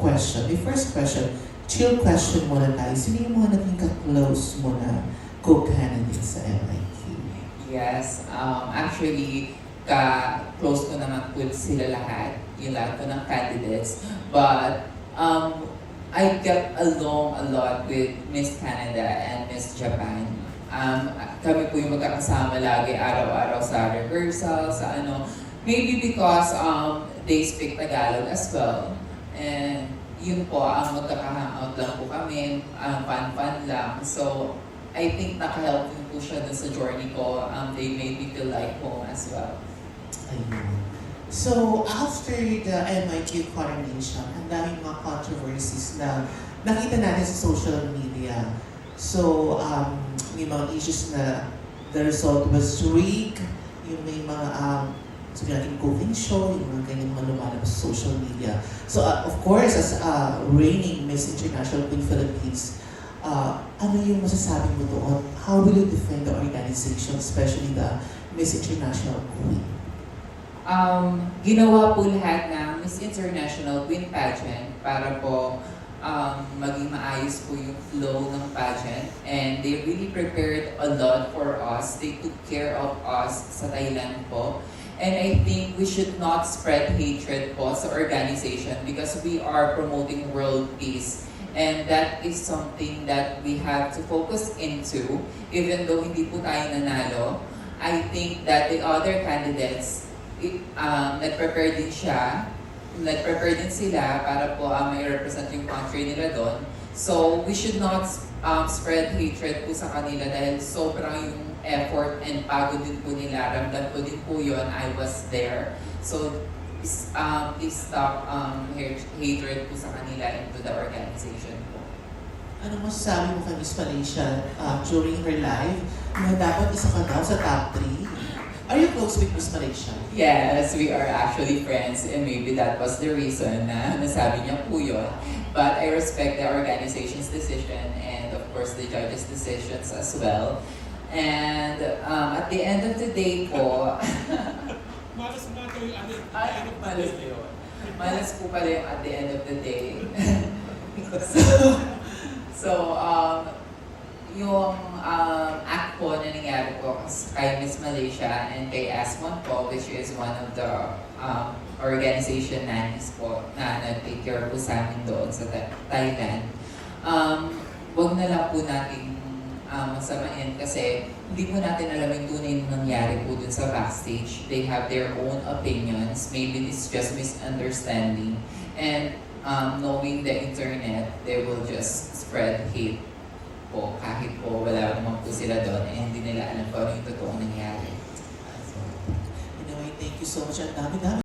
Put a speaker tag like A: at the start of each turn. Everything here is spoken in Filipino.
A: question. My first question, chill question muna tayo. Sino yung mga naging ka-close mo na co-candidates sa MIQ?
B: Yes, actually, ka-close ko naman po sila lahat, yung lahat po ng candidates. But I get along a lot with Miss Canada and Miss Japan. Kami po yung magkakasama lagi araw-araw sa rehearsal, sa ano. Maybe because they speak Tagalog as well. And yun po, ang magkaka-hangout lang po kami, fun-fun lang. So, I think naka-help din po siya dun sa journey ko. They made me feel like home as well.
A: Ayun. So, after the MIQ coronation, ang daming mga controversies na nakita natin sa social media. So, may mga issues na the result was rigged, yung may mga sabi natin cooking show, yung mga ganyan mga lumalabas sa social media. So, of course, as reigning Miss International Queen Philippines, ano yung masasabi mo doon? How will you defend the organization, especially the Miss International Queen?
B: Ginawa po lahat ng Miss International Queen pageant para po maging maayos po yung flow ng pageant. And they really prepared a lot for us. They took care of us sa Thailand po. And I think we should not spread hatred po sa organization because we are promoting world peace. And that is something that we have to focus into. Even though hindi po tayo nanalo, I think that the other candidates, nag-prepare din sila para po may represent yung country nila doon. So we should not spread hatred po sa kanila dahil sobrang yung effort and pagod din po nila. Ramdam ko din po yun, I was there. So please stop hatred po sa kanila into the organization po.
A: Ano masasabi mo kay Miss Malaysia during her live na dapat isa ka daw sa top 3? Are you close with Miss Malaysia?
B: Yes, we are actually friends and maybe that was the reason na nasabi niya po yun. But I respect the organization's decision and of course the judges' decisions as well. And at the end of the day po,
C: Malas na ito yung
B: malas yun. Malas po pala yung at the end of the day. So, yung act po na nangyari po kay Miss Malaysia and kay Asmon po, which is one of the organization nannies po na nag-take care po sa amin doon sa Thailand. Wag na lang po natin masamain kasi hindi po natin alam yung tunay na nangyari po dun sa backstage. They have their own opinions. Maybe it's just misunderstanding. And knowing the internet, they will just spread hate po kahit po wala naman po sila doon eh hindi nila alam kung ano yung totoong nangyari.
A: Anyway, thank you so much. Ang dami-dami